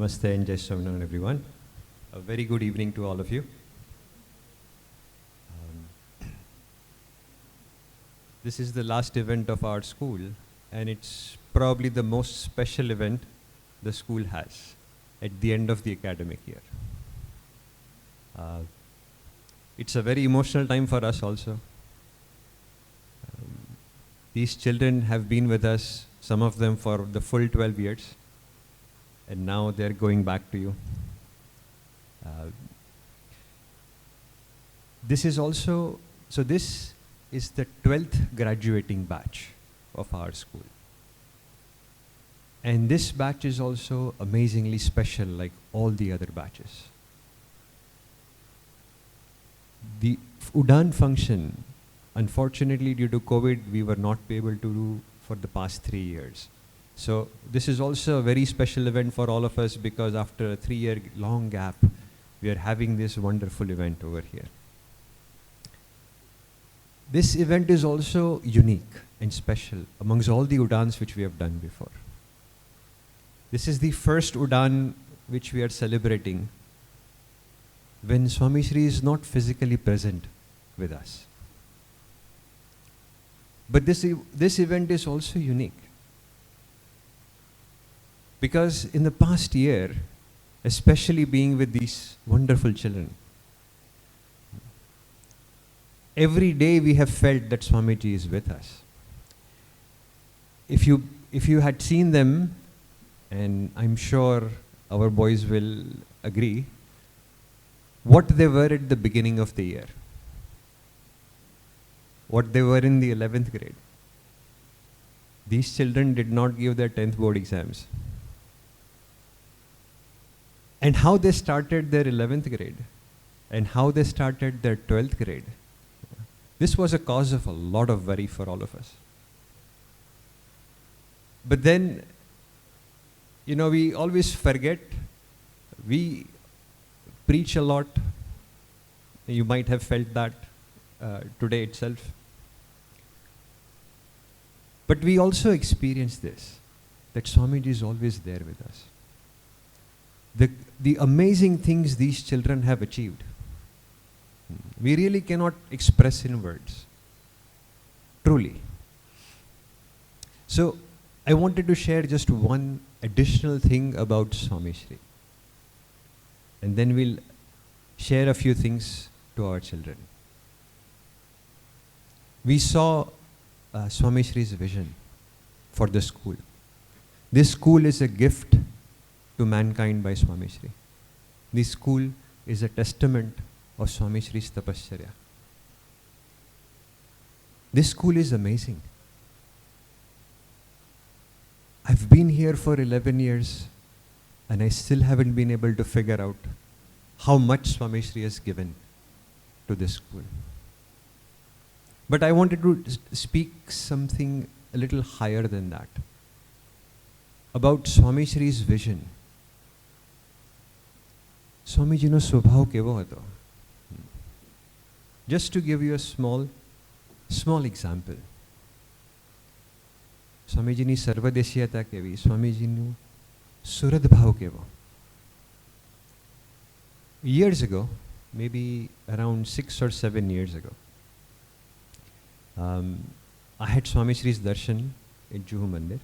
Namaste and Jai Swaminarayan, everyone. A very good evening to all of you. This is the last event of our school, and it's probably the most special event the school has at the end of the academic year. It's a very emotional time for us also. These children have been with us, some of them for the full 12 years, and now they're going back to you. This is also, so this is the 12th graduating batch of our school. And this batch is also amazingly special like all the other batches. The Udaan function, unfortunately due to COVID, we were not able to do for the past 3 years. So this is also a very special event for all of us because after a 3-year long gap, we are having this wonderful event over here. This event is also unique and special amongst all the Udaans which we have done before. This is the first Udaan which we are celebrating when Swami Shri is not physically present with us. But this event is also unique because in the past year, especially being with these wonderful children, every day we have felt that Swamiji is with us. If you had seen them, and I'm sure our boys will agree, what they were at the beginning of the year, what they were in the 11th grade. These children did not give their 10th board exams. And how they started their 11th grade and how they started their 12th grade, this was a cause of a lot of worry for all of us. But then, you know, we always forget, we preach a lot. You might have felt that today itself. But we also experience this, that Swamiji is always there with us. The amazing things these children have achieved, we really cannot express in words, truly. So I wanted to share just one additional thing about Swami Shri. And then we'll share a few things to our children. We saw Swami Shri's vision for the school. This school is a gift to mankind by Swami Shri. This school is a testament of Swami Shri's tapasya. This school is amazing. I've been here for 11 years and I still haven't been able to figure out how much Swami Shri has given to this school. But I wanted to speak something a little higher than that, about Swami Shri's vision. Swamiji no swabhav kevo hato. Just to give you a small example. Swamiji ni sarvadeshiyata kevi, Swamiji nu surad bhav kevo. Years ago, maybe around 6 or 7 years ago, I had Swami Shri's darshan in Juhu Mandir,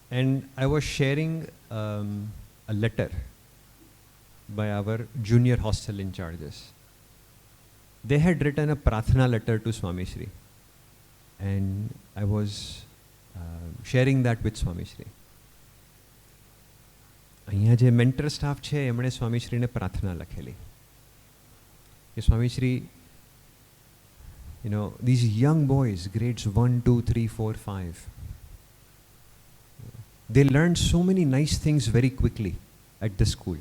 and I was sharing a letter by our junior hostel in charges. They had written a Prathana letter to Swami Shri, and I was sharing that with Swami Shri. અહીંયા જે mentor staff છે એમણે સ્વામી શ્રીને પ્રાર્થના લખેલી કે Swami Shri, you know, these young boys, grades 1, 2, 3, 4, 5, they learned so many nice things very quickly at the school.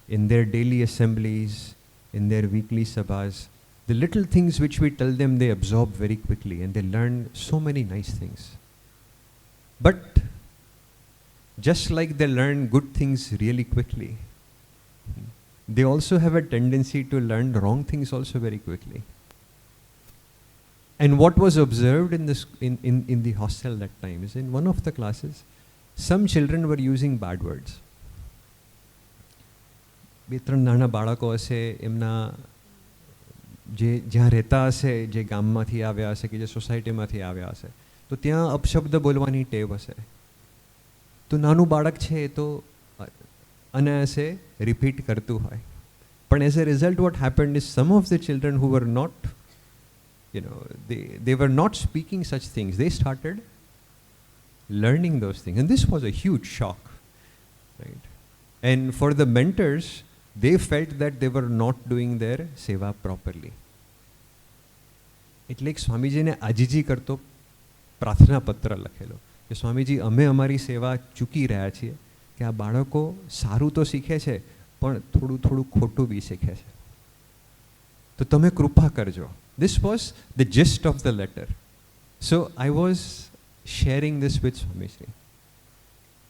In their daily assemblies, in their weekly sabhas, the little things which we tell them they absorb very quickly and they learn so many nice things. But just like they learn good things really quickly, they also have a tendency to learn wrong things also very quickly. And what was observed in the hostel that time is in one of the classes, some children were using bad words. બે ત્રણ નાના બાળકો હશે, એમના જ્યાં રહેતા હશે, જે ગામમાંથી આવ્યા હશે કે જે સોસાયટીમાંથી આવ્યા હશે, તો ત્યાં અપશબ્દ બોલવાની ટેવ હશે. તો નાનું બાળક છે એ તો અનાયાસે રિપીટ કરતું હોય. પણ as a result what happened is some of the children who were not, they were not speaking such things. They started learning those things. And this was a huge shock, right? And for the mentors, they felt that they were not doing their seva properly. એટલે એક સ્વામીજીને આજીજી કરતો પ્રાર્થના પત્ર લખેલો કે સ્વામીજી, અમે અમારી સેવા ચૂકી રહ્યા છીએ કે આ બાળકો સારું તો શીખે છે પણ થોડું થોડું ખોટું બી શીખે છે, તો તમે કૃપા કરજો. This was the gist of the letter. So I was sharing this with Swami Shri.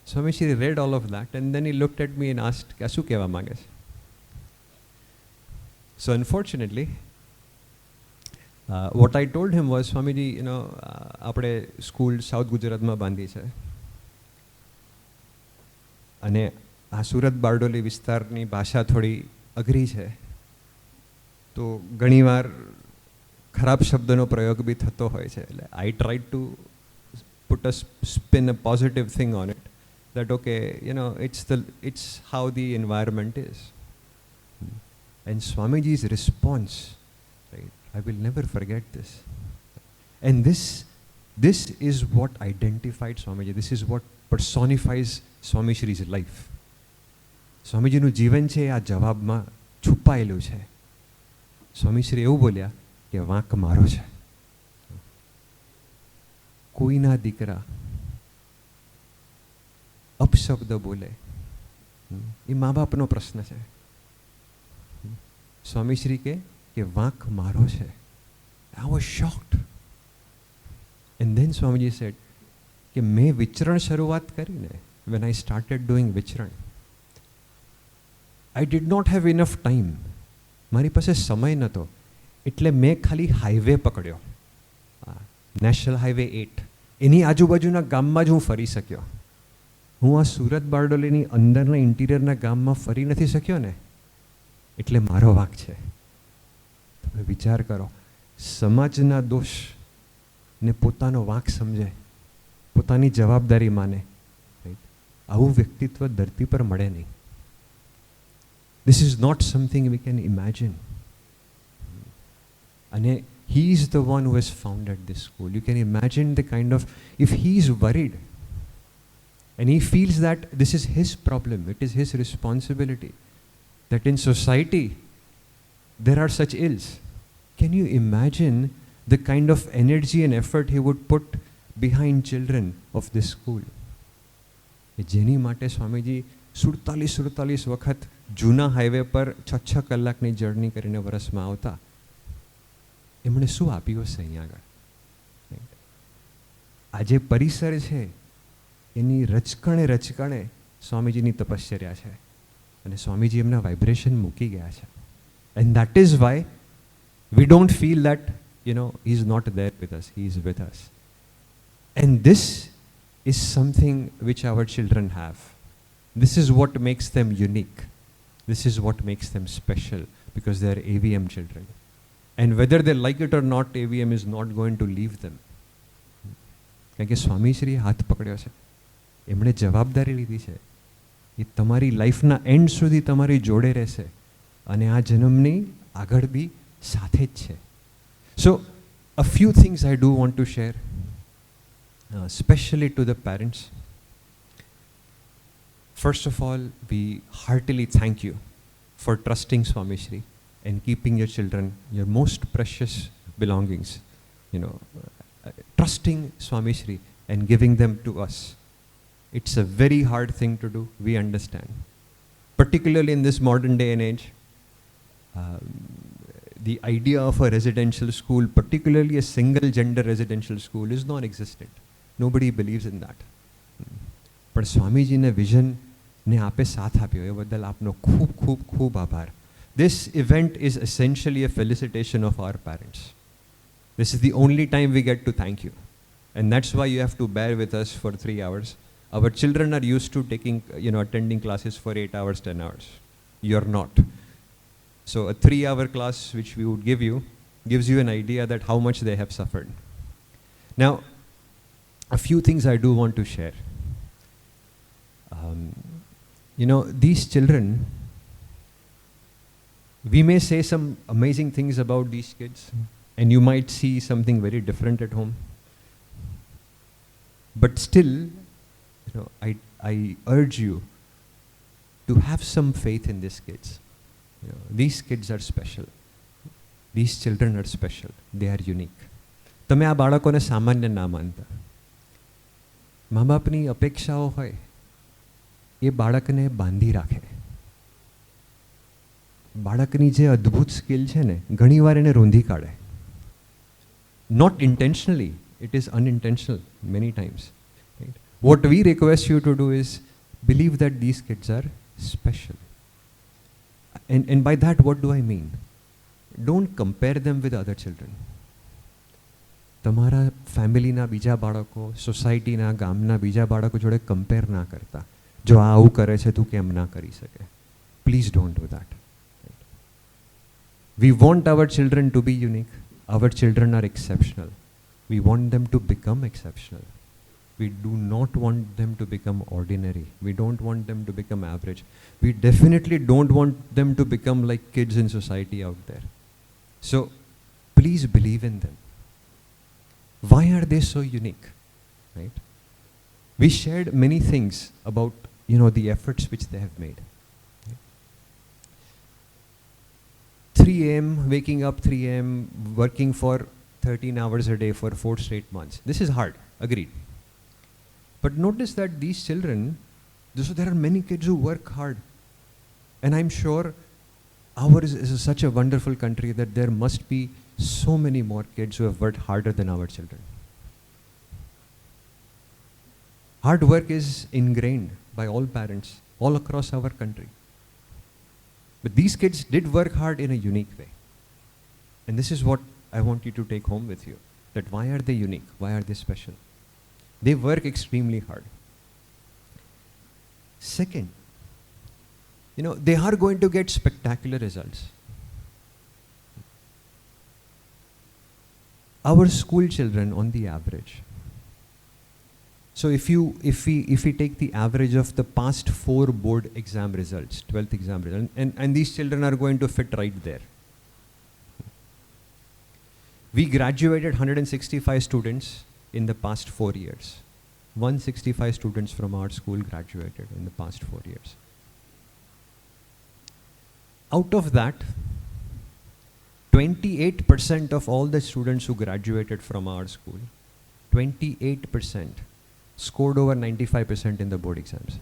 Swami Shri read all of that and then he looked at me and asked, "Kya શું કહેવા માંગે છે?" So unfortunately, what I told him was, Swamiji, આપણે school south ગુજરાતમાં બાંધી છે અને આ સુરત બારડોલી વિસ્તારની ભાષા થોડી અઘરી છે, તો ઘણીવાર ખરાબ શબ્દનો પ્રયોગ બી થતો હોય છે. એટલે આઈ tried to put a spin a positive thing on it, that okay, it's how the environment is. And Swamiji's response, right, I will never forget this. And this is what identified Swamiji. This is what personifies Swami Shri's life. સ્વામીજીનું જીવન છે આ જવાબમાં છુપાયેલું છે. સ્વામી શ્રી એવું બોલ્યા કે વાંક મારો છે. કોઈના દીકરા અપશબ્દ બોલે એ મા બાપનો પ્રશ્ન છે. સ્વામી શ્રી કે વાંક મારો છે. I was shocked. And then Swamiji said કે મેં વિચરણ શરૂઆત કરીને, when I started doing વિચરણ, I did not have enough time. મારી પાસે સમય નહોતો, એટલે મેં ખાલી હાઈવે પકડ્યો, નેશનલ હાઈવે 8. એની આજુબાજુના ગામમાં જ હું ફરી શક્યો. હું આ સુરત બારડોલીની અંદરના ઇન્ટિરિયરના ગામમાં ફરી નથી શક્યો ને, એટલે મારો વાંક છે. તમે વિચાર કરો, સમાજના દોષ ને પોતાનો વાંક સમજે, પોતાની જવાબદારી માને, આવું વ્યક્તિત્વ ધરતી પર મળે નહીં. This is not something we can imagine. And he is the one who has founded this school. You can imagine the kind of, if he is worried and he feels that this is his problem, it is his responsibility, that in society there are such ills. Can you imagine the kind of energy and effort he would put behind children of this school? જેની માટે સ્વામીજી 47 વખત જૂના highway પર 6 કલાકની journey કરીને વરસમાં આવતા. એમણે શું આપ્યું હશે અહીંયા આગળ? આ જે પરિસર છે એની રચકણે સ્વામીજીની તપશ્ચર્યા છે અને સ્વામીજી એમના વાઇબ્રેશન મૂકી ગયા છે. And that is why we don't feel that he is not there with us, he is with us. And this is something which our children have. This is what makes them unique. This is what makes them special, because they are AVM children. And whether they like it or not, AVM is not going to leave them. કારણ કે સ્વામી શ્રી હાથ પકડ્યો છે, એમણે જવાબદારી લીધી છે, એ તમારી લાઈફના એન્ડ સુધી તમારી જોડે રહેશે અને આ જન્મની આગળ બી સાથે જ છે. So a few things I do want to share, especially to the parents. First of all, we heartily thank you for trusting Swami Shri and keeping your children, your most precious belongings, trusting Swami Shri and giving them to us. It's a very hard thing to do, we understand. Particularly in this modern day and age, the idea of a residential school, particularly a single gender residential school, is non-existent. Nobody believes in that. પણ સ્વામીજીને વિઝનને આપે સાથ આપ્યો એ બદલ આપનો ખૂબ ખૂબ ખૂબ આભાર. This event is essentially a felicitation of our parents. This is the only time we get to thank you. And that's why you have to bear with us for 3 hours. Our children are used to taking, attending classes for 8 hours, 10 hours. You're not. So a 3-hour class which we would give you gives you an idea that how much they have suffered. Now, a few things I do want to share. These children, we may say some amazing things about these kids, and you might see something very different at home. But still, I urge you to have some faith in these kids. These kids are special. These children are special. They are unique. તમે આ બાળકોને સામાન્ય ના માનતા. મા બાપની અપેક્ષાઓ હોય એ બાળકને બાંધી રાખે. બાળકની જે અદ્ભુત સ્કિલ છે ને ઘણીવાર એને રૂંધી કાઢે. Not intentionally, it is unintentional many times. Right? What we request you to do is believe that these kids are special. And by that, what do I mean? Don't compare them with other children. તમારા ફેમિલીના બીજા બાળકો, સોસાયટીના, ગામના બીજા બાળકો જોડે compare ના કરતા. જો આ આવું કરે છે તું કેમ ના કરી શકે? Please don't do that. We want our children to be unique. Our children are exceptional. We want them to become exceptional. We do not want them to become ordinary. We don't want them to become average. We definitely don't want them to become like kids in society out there. So, please believe in them. Why are they so unique? Right? We shared many things about, the efforts which they have made. 3 a.m., waking up 3 a.m., working for 13 hours a day for 4 straight months. This is hard, agreed. But notice that these children, so there are many kids who work hard. And I'm sure ours is such a wonderful country that there must be so many more kids who have worked harder than our children. Hard work is ingrained by all parents all across our country. But these kids did work hard in a unique way. And this is what I want you to take home with you. That why are they unique? Why are they special? They work extremely hard. Second, they are going to get spectacular results. Our school children, on the average, so if we take the average of the past 4 board exam results, 12th exam result, and these children are going to fit right there. We graduated 165 students in the past 4 years. 165 students from our school graduated in the past 4 years. Out of that, 28% of all the students who graduated from our school, 28% scored over 95% in the board exams.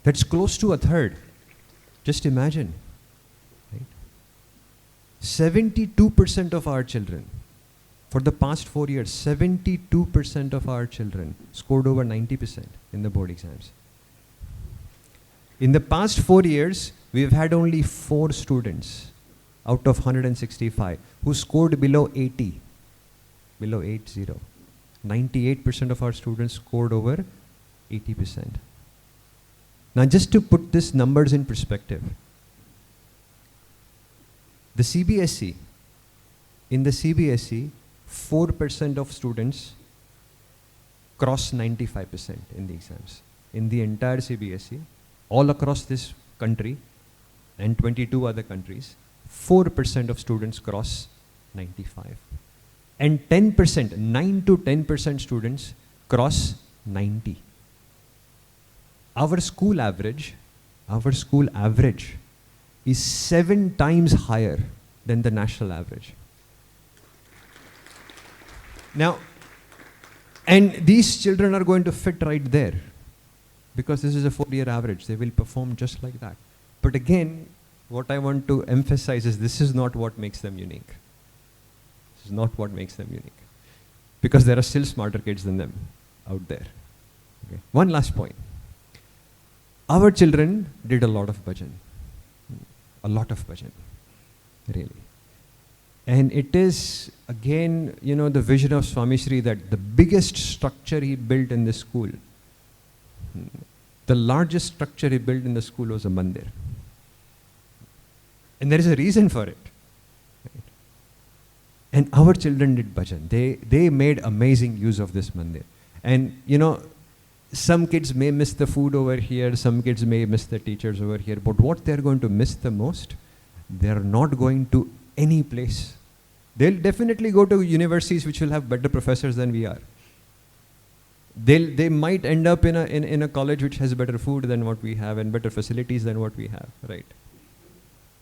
That's close to a third. Just imagine. Right? 72% of our children, for the past 4 years, 72% of our children scored over 90% in the board exams. In the past 4 years, we've had only 4 students out of 165 who scored below 80, below 80. 98% of our students scored over 80%. Now, just to put these numbers in perspective, the CBSE, in the CBSE, 4% of students cross 95% in the exams. In the entire CBSE, all across this country and 22 other countries, 4% of students cross 95. And 10%, 9 to 10% students cross 90. Our school average is 7 times higher than the national average. Now, and these children are going to fit right there because this is a 4-year average. They will perform just like that. But again, what I want to emphasize is this is not what makes them unique. This is not what makes them unique. Because there are still smarter kids than them out there. Okay. One last point. Our children did a lot of bhajan. A lot of bhajan. Really. And it is, again, the vision of Swami Shri that the biggest structure he built in this school The largest structure he built in the school was a mandir. And there is a reason for it. Right? And our children did bhajan. They made amazing use of this mandir. And you know, some kids may miss the food over here, some kids may miss the teachers over here, but what they're going to miss the most, they're not going to any place. They'll definitely go to universities which will have better professors than we are. They might end up in a college which has better food than what we have and better facilities than what we have, right?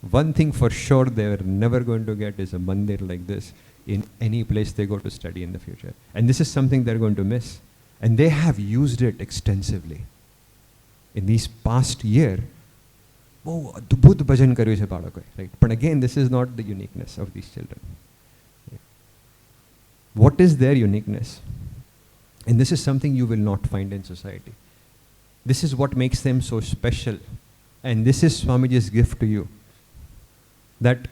One thing for sure they're never going to get is a mandir like this in any place they go to study in the future. And this is something they're going to miss. And they have used it extensively. In these past year, oh, adbhut bhajan karyu chhe balakoe, right? But again, this is not the uniqueness of these children. What is their uniqueness? And this is something you will not find in society. This is what makes them so special. And this is Swamiji's gift to you. That,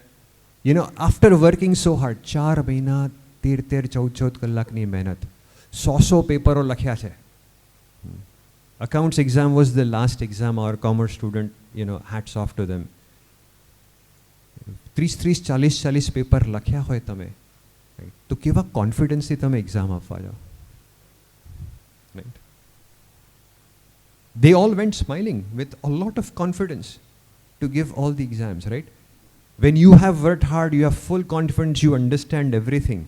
you know, after working so hard, 4 mahina, 13-14 કલાકની મહેનત, 100 પેપરો લખ્યા છે. Accounts exam was the last exam our commerce student, you know, hats off to them. 30-40 paper લખ્યા હોય તમે, right? તો કેવા કોન્ફિડન્સથી તમે એક્ઝામ આપવા જાઓ. Right? They all went smiling with a lot of confidence to give all the exams, right? When you have worked hard, you have full confidence, you understand everything.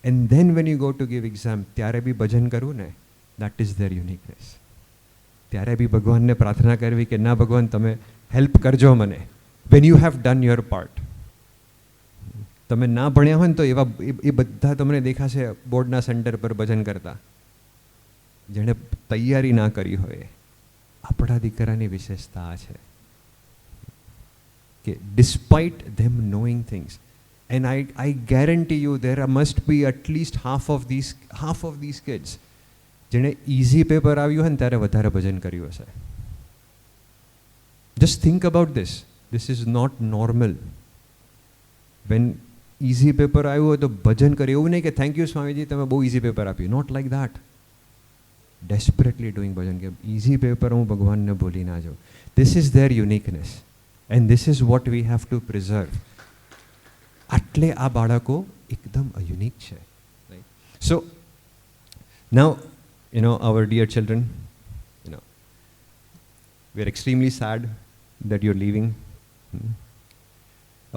And then when you go to give exam, ત્યારે બી ભજન કરવું ને, that is their uniqueness. ત્યારે બી ભગવાનને પ્રાર્થના કરવી કે ના ભગવાન તમે હેલ્પ કરજો મને. When you have done your part. તમે ના ભણ્યા હોય ને તો એવા એ બધા તમને દેખાશે બોર્ડના સેન્ટર પર ભજન કરતા. જેણે તૈયારી ના કરી હોય, આપણા દીકરાની વિશેષતા આ છે કે despite them knowing things, and I guarantee you there must be at least half of these kids જેણે easy paper આવ્યું હોય ને ત્યારે વધારે ભજન કર્યું હશે. Just think about this. This is not normal. When easy paper આવ્યું હોય તો ભજન કરે, એવું નહીં કે thank you સ્વામીજી તમે બહુ easy paper આપ્યું. Not like that. Desperately doing bhajan ke easy paper હું ભગવાનને ભૂલી ના જાઉં. This is their uniqueness, and this is what we have to preserve. આટલે આ બાળકો એકદમ unique છે, right? So now, you know, our dear children, you know, we are extremely sad that you're leaving.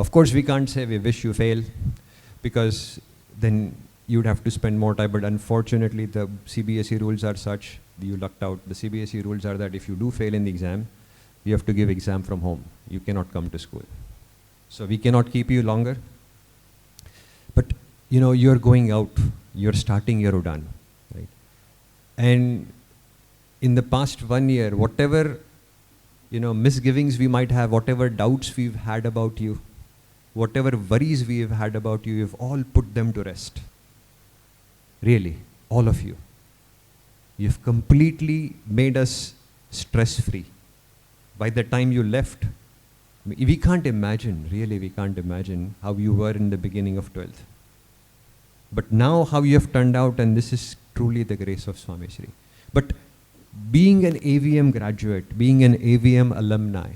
Of course we can't say we wish you fail, because then you'd have to spend more time, but unfortunately the CBSE rules are such, you lucked out. The CBSE rules are that if you do fail in the exam, you have to give exam from home. You cannot come to school. So we cannot keep you longer. But, you know, you're going out, you're starting your Udaan, right? And in the past 1 year, whatever, you know, misgivings we might have, whatever doubts we've had about you, whatever worries we've had about you, you've all put them to rest. Really, all of you. You've completely made us stress-free. By the time you left, we can't imagine, really we can't imagine how you were in the beginning of 12th. But now how you have turned out, and this is truly the grace of Swami Shri. But being an AVM graduate, being an AVM alumni,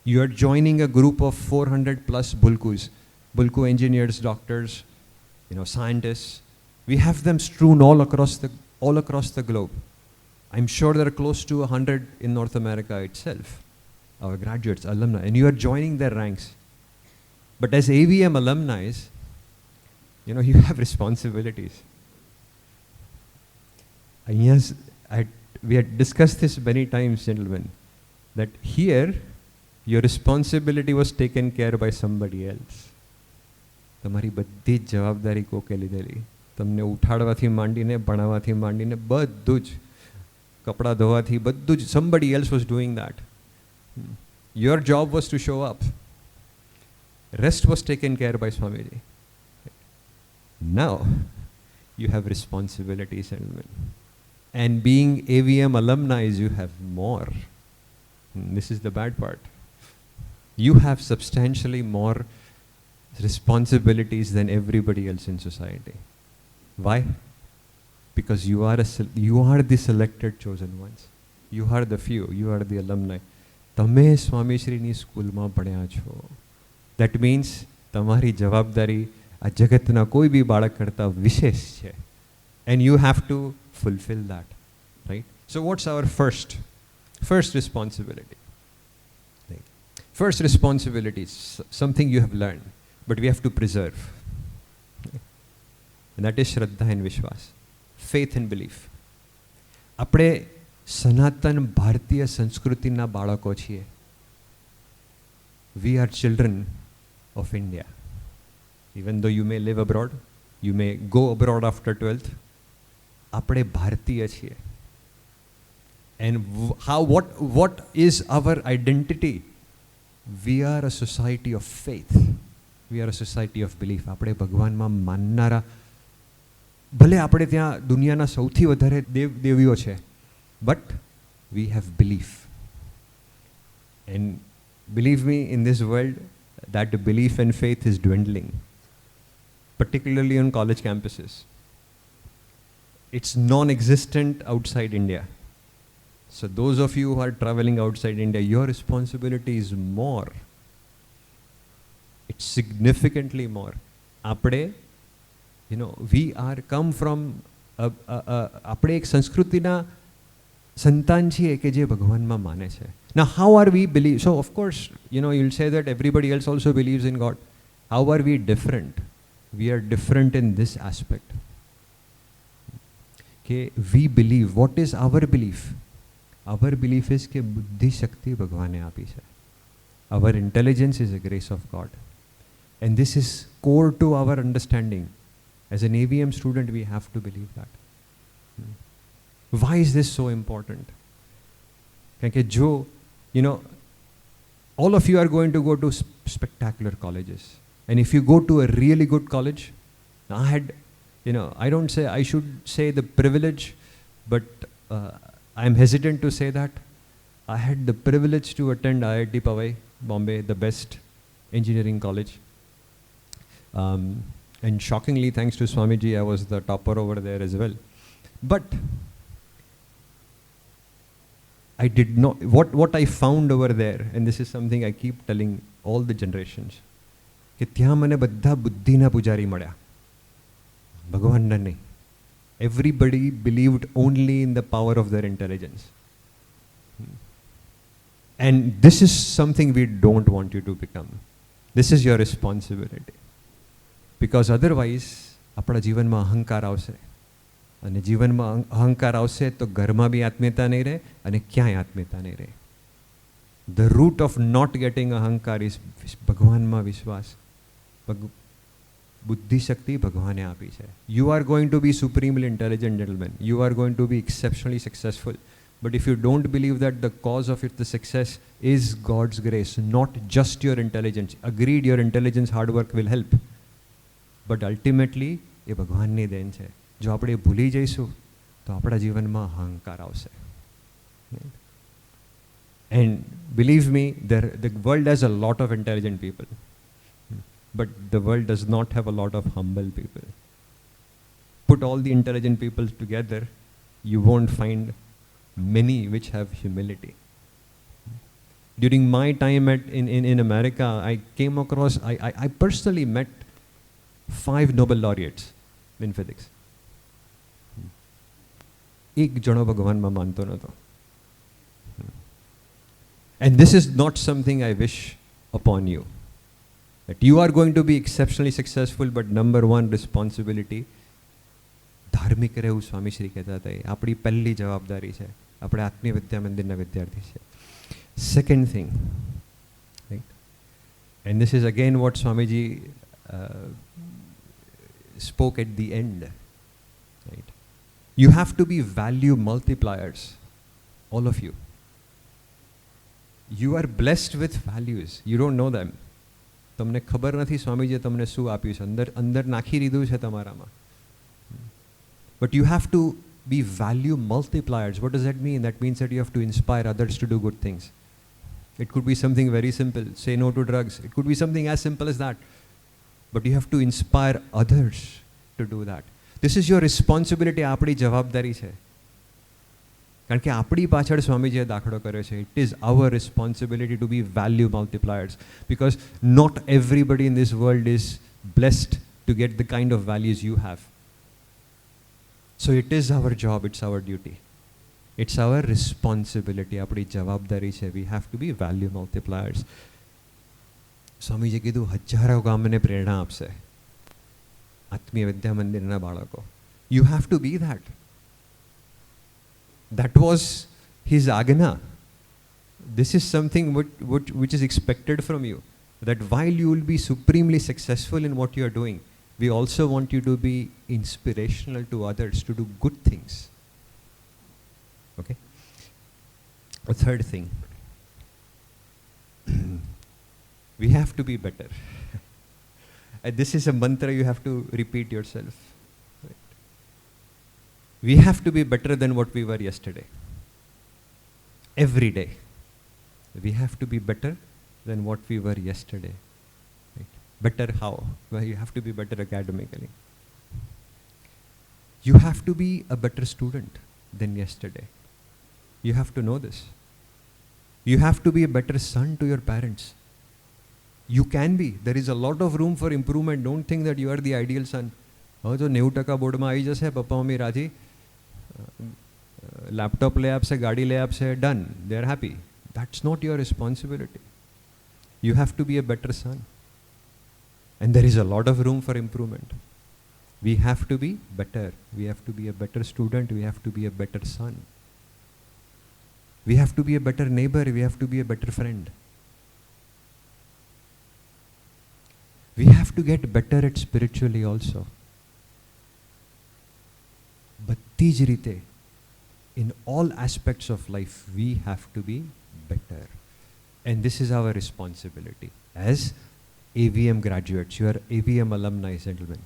you are joining a group of 400 plus Bulkus, Bulku engineers, doctors, you know, scientists. We have them strewn all across the globe. I'm sure there are close to 100 in North America itself, our graduates, alumni, and you are joining their ranks. But as AVM alumni, you know, you have responsibilities. Yes, we had discussed this many times, gentlemen, that here your responsibility was taken care by somebody else. તમારી બધી જ જવાબદારી કોકે લીધેલી. તમને ઉઠાડવાથી માંડીને ભણાવવાથી માંડીને બધું જ, કપડાં ધોવાથી બધું જ, somebody else was doing that. Your job was to show up. Rest was taken care by Swamiji. Now you have responsibilities, gentlemen. And being AVM alumni, you have more. This is the bad part. You have substantially more responsibilities than everybody else in society. Why? Because you are the selected chosen ones. You are the few. You are the alumni. તમે સ્વામીશ્રીની સ્કૂલમાં ભણ્યા છો. That means તમારી જવાબદારી આ જગતના કોઈ બી બાળક કરતાં વિશેષ છે. And you have to fulfill that. Right? So what's our first responsibility? Right? First responsibility is something you have learned, but we have to preserve. Right? And that is Shraddha and Vishwas. Faith and belief. આપણે સનાતન ભારતીય સંસ્કૃતિના બાળકો છીએ. We are children of India. Even though you may live abroad, you may go abroad after 12th, આપણે ભારતીય છીએ. And what is our identity? We are a society of faith. We are a society of belief. આપણે ભગવાનમાં માનનારા, ભલે આપણે ત્યાં દુનિયાના સૌથી વધારે દેવીઓ છે, but we have belief. And believe me, in this world, that belief and faith is dwindling, particularly on college campuses. It's non-existent outside India. So those of you who are traveling outside India, your responsibility is more. It's significantly more. આપણે, we are come from આપણે એક સંસ્કૃતિના સંતાન છીએ કે જે ભગવાનમાં માને છે. Now how are we believe? So of course, you'll say that everybody else also believes in God. How are we different? We are different in this aspect. Okay, we believe. What is our belief? Our belief is કે બુદ્ધિ શક્તિ ભગવાને આપી છે. Our intelligence is a grace of God. And this is core to our understanding. As an AVM student, we have to believe that. Why is this so important? Because all of you are going to go to spectacular colleges. And if you go to a really good college, I don't say, I should say the privilege, but I'm hesitant to say that. I had the privilege to attend IIT Powai, Bombay, the best engineering college. And shockingly, thanks to Swamiji, I was the topper over there as well. But I did not, what I found over there, and this is something I keep telling all the generations, કે ત્યાં મને બધા બુદ્ધિના પૂજારી મળ્યા, ભગવાનના નહીં. Everybody believed only in the power of their intelligence. And this is something we don't want you to become. This is your responsibility. Because otherwise, આપણા જીવનમાં અહંકાર આવશે. અને જીવનમાં અહંકાર આવશે તો ઘરમાં બી આત્મીયતા નહીં રહે અને ક્યાંય આત્મીયતા નહીં રહે. The root of not getting અહંકાર is ભગવાનમાં વિશ્વાસ. બુદ્ધિ શક્તિ ભગવાને આપી છે. You are going to be supremely intelligent, gentlemen. You are going to be exceptionally successful. But if you don't believe that the cause of the success is God's grace, not just your intelligence. Agreed, your intelligence, hard work will help. But ultimately, એ ભગવાનની દેન છે. જો આપણે ભૂલી જઈશું તો આપણા જીવનમાં અહંકાર આવશે. And believe me, the world has a lot of intelligent people. But the world does not have a lot of humble people. Put all the intelligent people together, you won't find many which have humility. During my time in America, I came across, I personally met 5 Nobel laureates in physics. એક જણો ભગવાનમાં માનતો નહોતો. And this is not something I wish upon you. That you are going to be exceptionally successful, but number one responsibility, ધાર્મિક રહેવું સ્વામીશ્રી કહેતા હતા, એ આપણી પહેલી જવાબદારી છે. આપણે આત્મીય વિદ્યા મંદિરના વિદ્યાર્થી છે. Second thing, right? And this is again what Swamiji spoke at the end, right? You have to be value multipliers, all of you. You are blessed with values. You don't know them. તમને ખબર નથી સ્વામીજીએ તમને શું આપ્યું છે, અંદર નાખી દીધું છે તમારામાં. But you have to be value multipliers. What does that mean? That means that you have to inspire others to do good things. It could be something very simple. Say no to drugs. It could be something as simple as that. But you have to inspire others to do that. This is your responsibility. આપણી જવાબદારી છે. કારણ કે આપણી પાછળ સ્વામીજીએ દાખલો કર્યો છે. It is our responsibility to be value multipliers, because not everybody in this world is blessed to get the kind of values you have. So it is our job, it's our duty. It's our responsibility. આપણી જવાબદારી છે. We have to be value multipliers. Swamiji કીધું હજારો ગામને પ્રેરણા આપશે આત્મીય વિદ્યા મંદિરના બાળકો. You have to be that. That was his agna. This is something which is expected from you. That while you will be supremely successful in what you are doing, we also want you to be inspirational to others to do good things. Okay? A third thing. We have to be better. And this is a mantra you have to repeat yourself. Right? We have to be better than what we were yesterday. Every day. We have to be better than what we were yesterday. Right? Better how? Well, you have to be better academically. You have to be a better student than yesterday. You have to know this. You have to be a better son to your parents. You can be. There is a lot of room for improvement. Don't think that you are the ideal son. હવે જો 90% બોર્ડમાં આવી જશે, પપ્પા mummy રાજી, laptop લઈ આપશે, ગાડી લઈ આપશે, done. They are happy. That's not your responsibility. You have to be a better son. And there is a lot of room for improvement. We have to be better. We have to be a better student. We have to be a better son. We have to be a better neighbor. We have to be a better friend. We have to get better at spiritually also. બધી જ રીતે, in all aspects of life, we have to be better. And this is our responsibility. As AVM graduates, you are AVM alumni, gentlemen.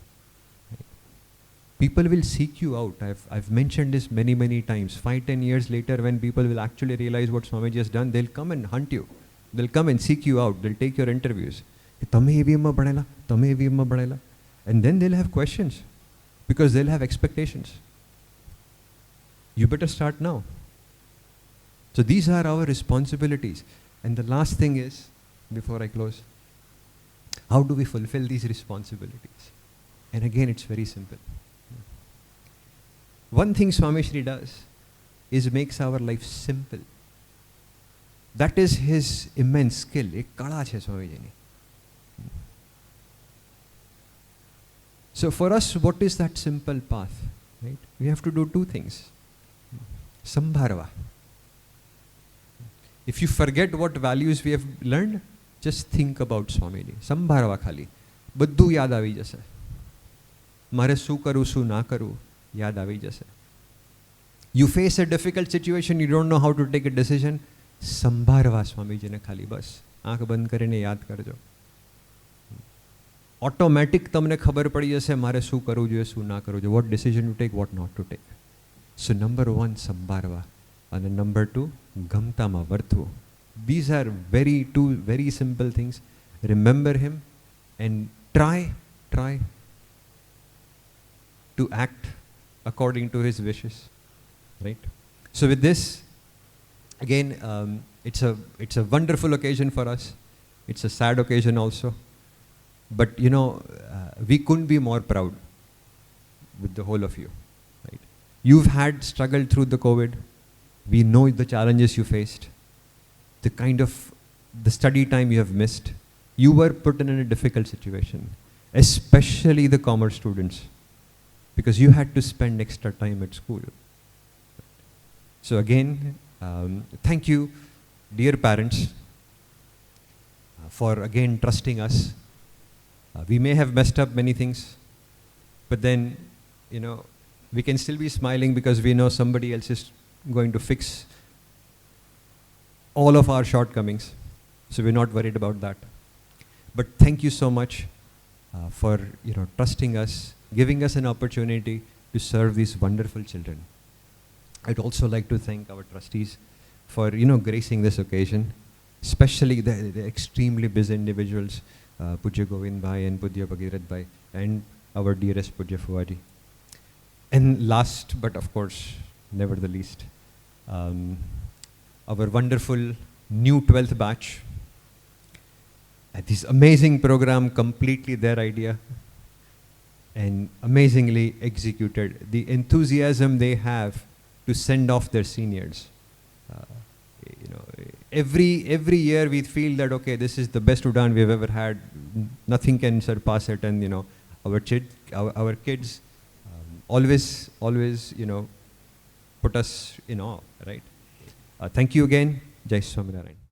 People will seek you out. I've mentioned this many, many times. 5-10 years later, when people will actually realize what Swamiji has done, they'll come and hunt you. They'll come and seek you out. They'll take your interviews. તમે AVMમાં ભણેલા, તમે AVMમાં ભણેલા. And then they'll have questions, because they'll have expectations. You better start now. So these are our responsibilities. And the last thing is, before I close, how do we fulfill these responsibilities? And again, it's very simple. One thing Swami Shri does is makes our life simple. That is his immense skill. એક કળા છે સ્વામીજીની. So for us, what is that simple path? Right? We have to do two things. Sambharva. If you forget what values we have learned, just think about Swamiji. Sambharva khali. બધું યાદ આવી જશે. મારે શું કરવું, શું ના કરવું, યાદ આવી જશે. You face a difficult situation, you don't know how to take a decision, સંભારવા સ્વામીજીને ખાલી બસ આંખ બંધ કરીને યાદ કરજો. ઓટોમેટિક તમને ખબર પડી જશે મારે શું કરવું જોઈએ, શું ના કરવું જોઈએ, what decision to take, what not to take. So number 1, સંભારવા. અને number 2, ગમતામાં વર્તવું. These are two very simple things. Remember him and try to act according to his wishes. Right? So with this, again, it's a wonderful occasion for us. It's a sad occasion also. But you know, we couldn't be more proud with the whole of you. Right? You've had struggled through the COVID. We know the challenges you faced, the study time you have missed. You were put in a difficult situation, especially the commerce students, because you had to spend extra time at school. So again, thank you, dear parents, for again trusting us. We may have messed up many things, but then, you know, we can still be smiling because we know somebody else is going to fix all of our shortcomings. So we're not worried about that. But thank you so much for, you know, trusting us, giving us an opportunity to serve these wonderful children. I'd also like to thank our trustees for, you know, gracing this occasion, especially the extremely busy individuals, Pujya Govind Bhai and Pujya Bhagirat Bhai, and our dearest Pujya Fuaji. And last, but of course, never the least, um, our wonderful new 12th batch. This amazing program, completely their idea and amazingly executed. The enthusiasm they have to send off their seniors. You know, every year we feel that, okay, this is the best Udaan we've ever had. Nothing can surpass it. And, you know, our kids always, you know, put us in awe, right? Thank you again. Jai Swaminarayan.